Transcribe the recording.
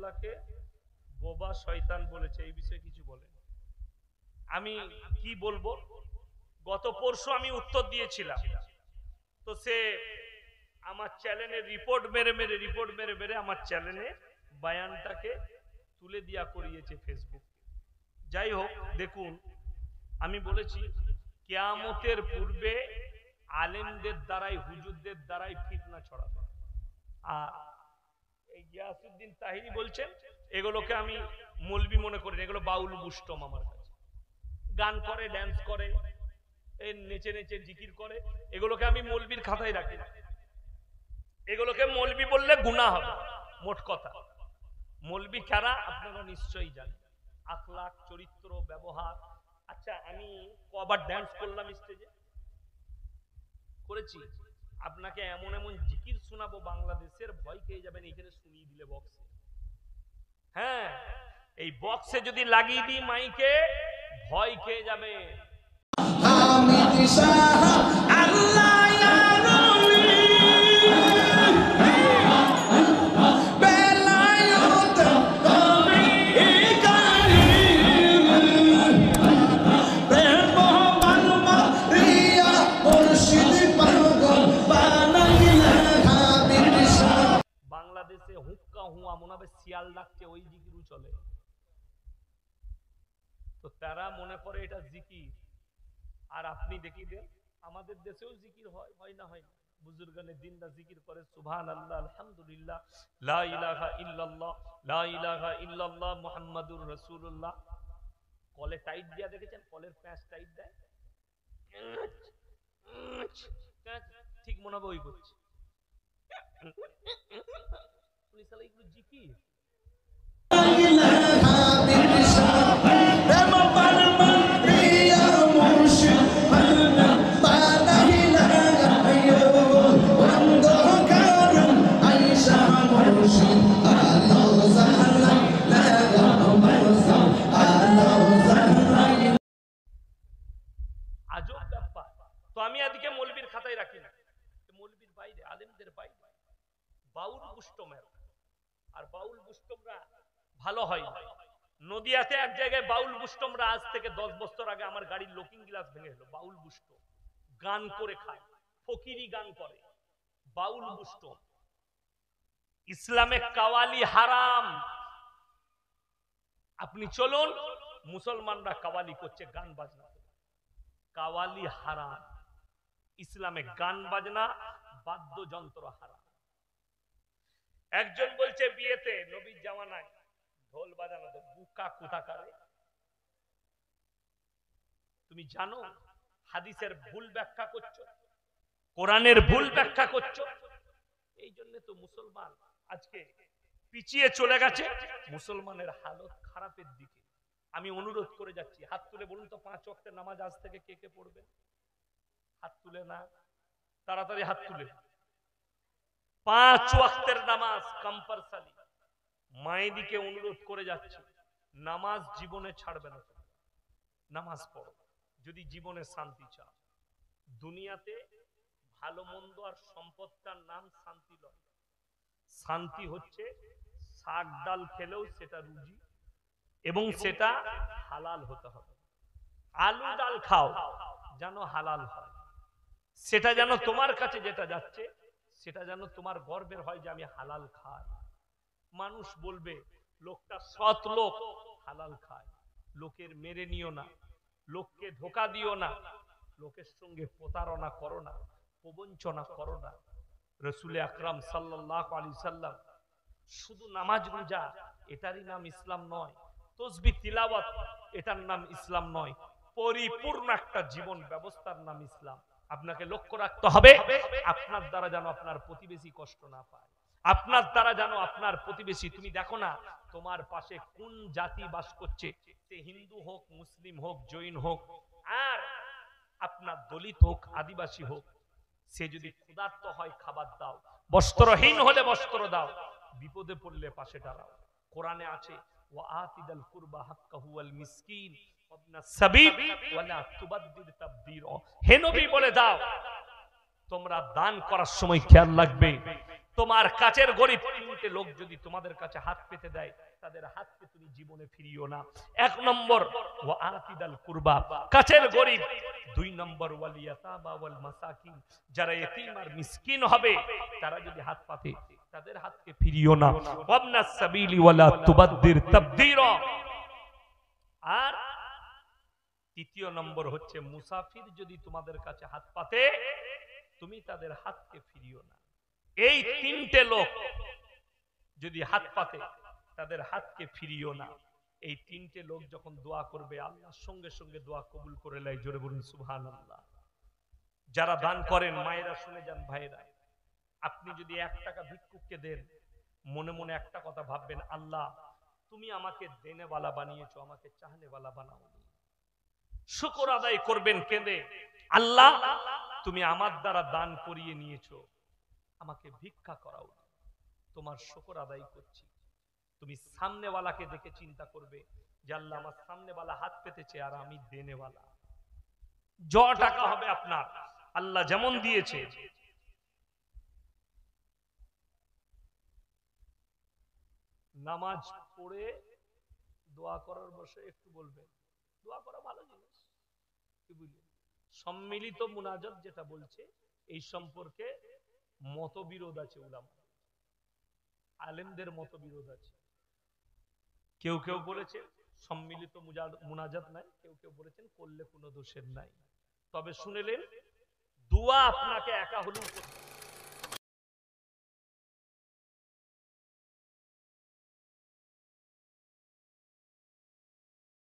আল্লাহকে বোবা শয়তান বলেছে, এই বিষয়ে কিছু বলেন। আমি কি বলবো, গত পরশু আমি উত্তর দিয়েছিলাম, তো সে আমার চ্যানেলে রিপোর্ট মেরে আমার চ্যানেলে বয়ানটাকে তুলে দিয়া করিয়েছে ফেসবুক। যাই হোক, দেখুন আমি বলেছি কিয়ামতের পূর্বে আলেমদের দ্বারাই, হুজুরদের দ্বারাই ফিতনা ছড়াবে। আর এই গিয়াসউদ্দিন তাহিরি বলছেন এগুলোকে আমি মৌলবি মনে করি না, এগুলো বাউল বুষ্টম। আমার কাছে গান করে, ড্যান্স করে, এই নেচে নেচে জিকির করে, এগুলোকে আমি মৌলবির খাতায় রাখি না। এগুলোকে মৌলবি বললে গুনাহ হবে। মোট কথা, মৌলবি কারা আপনারা নিশ্চয়ই জানেন, আখলাক, চরিত্র, ব্যবহার। আচ্ছা, আমি কবার ড্যান্স করলাম স্টেজে, করেছি। আপনাকে এমন এমন জিকির শোনাবো বাংলাদেশের, ভয় খেয়ে যাবেন এখানে শুনিয়ে দিলে বক্সে। হ্যাঁ, এই বক্সে যদি লাগিয়ে দিই মাইকে, ভয় খেয়ে যাবে। বাংলাদেশে হুক্কা হুয়া মনে হবে শিয়াল ডাকছে, ওই জিকিরও চলে। তো তারা মনে করে এটা জিকির। আর আপনি দেখিয়ে দেন আমাদের দেশেও জিকির হয়, হয় না? হয় না? বুজুর্গানে দিনরা জিকির করে সুবহানাল্লাহ, আলহামদুলিল্লাহ, লা ইলাহা ইল্লাল্লাহ, লা ইলাহা ইল্লাল্লাহ, মুহাম্মাদুর রাসূলুল্লাহ। কলে টাইট দিয়া দেখেছেন? কলের প্যাঁচ টাইট দেয়, ঠিক মনে হবে ওই করছে। জিকির আজব ব্যাপার। তো আমি এদিকে মৌলবীর খাতায় রাখি না, মৌলবীর বাইরে, আলেমদের বাইরে বাউল বুষ্টমের। আর বাউল বুষ্টমরা ভালো হয় না। নদিয়াতে এক জায়গায় বাউল বুষ্টমরা আজ থেকে 10 বছর আগে আমার গাড়ির লুকিং গ্লাস ভেঙে গেল। বাউল বুষ্টম গান করে খায়, ফকিরি গান করে, বাউল বুষ্টম। ইসলামে কাওয়ালি হারাম। আপনি চলুন, মুসলমানরা কাওয়ালি করছে, গান বাজনা। কাওয়ালি হারাম। ইসলামে গান বাজনা, বাদ্যযন্ত্র হারাম। একজন বলছে বিয়েতে নবীর জামানায় ঢোল বাজানো তো বুকা কোথাকারে। তুমি জানো হাদিসের ভুল ব্যাখ্যা করছো, কোরআনের ভুল ব্যাখ্যা করছো। এই জন্য তো মুসলমান আজকে পিছিয়ে চলে গেছে, মুসলমানের হালত খারাপের দিকে। আমি অনুরোধ করে যাচ্ছি, হাত তুলে বলুন তো 5 ওয়াক্তের নামাজ আজ থেকে কে কে পড়বে? হাত তুলে না, তাড়াতাড়ি হাত তুলে। 5 ওয়াক্তের নামাজ কম্পালসারি। মায়েদিকে অনুরোধ করে যাচ্ছে, নামাজ জীবনে ছাড়বে না। নামাজ পড়ো যদি জীবনে শান্তি চাও। দুনিয়াতে ভালো মন্দ আর সম্পদটার নাম শান্তি নয়। শান্তি হচ্ছে শাক ডাল খেলেও সেটা রুজি, এবং সেটা হালাল হতে হবে। আলু ডাল খাও যেন হালাল হয়, সেটা যেন তোমার কাছে যেটা যাচ্ছে সেটা যেন তোমার গর্বের হয় যে আমি হালাল খাই। মানুষ বলবে লোকটা সৎ লোক, হালাল খায়। লোকের মেরে নিও না, লোককে ধোকা দিও না, লোকের সঙ্গে প্রতারণা করো না, প্রবঞ্চনা করো না। রাসূল আকরাম সাল্লাল্লাহু আলাইহি সাল্লাম শুধু নামাজ রোজা এটারই নাম ইসলাম নয়, তাসবিহ তিলাওয়াত এটার নাম ইসলাম নয়, পরিপূর্ণ একটা জীবন ব্যবস্থার নাম ইসলাম। আপনাকে লক্ষ্য রাখতে হবে আপনার দ্বারা যেন আপনার প্রতিবেশী কষ্ট না পায়, আপনার দ্বারা যেন আপনার প্রতিবেশী, তুমি দেখো না তোমার পাশে কোন জাতি বাস করছে, সে হিন্দু হোক, মুসলিম হোক, জৈন হোক, আর আপনার দলিত হোক, আদিবাসী হোক, সে যদি ক্ষুধার্ত হয় খাবার দাও, বস্ত্রহীন হলে বস্ত্র দাও, বিপদে পড়লে পাশে দাঁড়াও। কোরআনে আছে ওয়া আতিদাল কুরবা হাক্কাহু ওয়াল মিসকিন ওয়াবনাস সাবিল ওয়ালা তুবাদদির তাবদীরা। হে নবী বলে দাও তোমরা দান করার সময় খেয়াল রাখবে, তোমার কাছের গরিব তিনটে লোক যদি তোমাদের কাছে হাত পেতে দেয়, তাদের হাতকে তুমি জীবনে ফিরিও না। এক নম্বর ওয়া আতিদাল কুরবা, কাছের গরিব। দুই নম্বর ওয়াল ইয়াতামা ওয়াল মাসাকিন, যারা ইতিম আর মিসকিন হবে তারা যদি হাত পাতে তাদের হাতকে ফিরিও না। ওয়াবনাস সাবিলি ওয়ালা তুবাদদির তাবদীরা। আর তৃতীয় নম্বর হচ্ছে মুসাফির যদি তোমাদের কাছে হাত পাতে তুমি তাদের হাতকে ফিরিও না। এই তিনটে লোক যদি হাত পাতে তাদের হাতকে ফিরিও না। এই তিনটে লোক যখন দোয়া করবে আল্লাহর সঙ্গে সঙ্গে দোয়া কবুল করে নেয়। জোরে বলুন সুবহানাল্লাহ। যারা দান করেন মায়েরা শুনে যান, ভাইরা, আপনি যদি 1 টাকা ভিক্ষুককে দেন, মনে মনে একটা কথা ভাববেন, আল্লাহ তুমি আমাকে দেনেওয়ালা বানিয়েছো, আমাকে চাহনেওয়ালা বানাওনি। শুকর আদায় করবেন কেঁদে, আল্লাহ তুমি আমার দ্বারা দান করিয়ে নিয়েছো, আমাকে ভিক্ষা করাও, তোমার শুকর আদায় করছি। তুমি সামনেওয়ালাকে দেখে চিন্তা করবে যে আল্লাহ আমার সামনেওয়ালা হাত পেতেছে আর আমি দেনেওয়ালা। টাকা হবে আপনার, আল্লাহ যেমন দিয়েছে। নামাজ পড়ে দোয়া করার বসে একটু বলবেন, দোয়া করা ভালো জিনিস, কি বুঝলেন? সম্মিলিত মুনাজাত যেটা বলছে এই সম্পর্কে মতবিরোধ আছে, উলামা আলেমদের মতবিরোধ আছে। কেউ কেউ বলেছে সম্মিলিত মুনাজাত নাই, কেউ কেউ বলেছেন করলে কোনো দোষের নাই। তবে শুনেলেন দোয়া আপনাকে একা হলেও করতে হবে।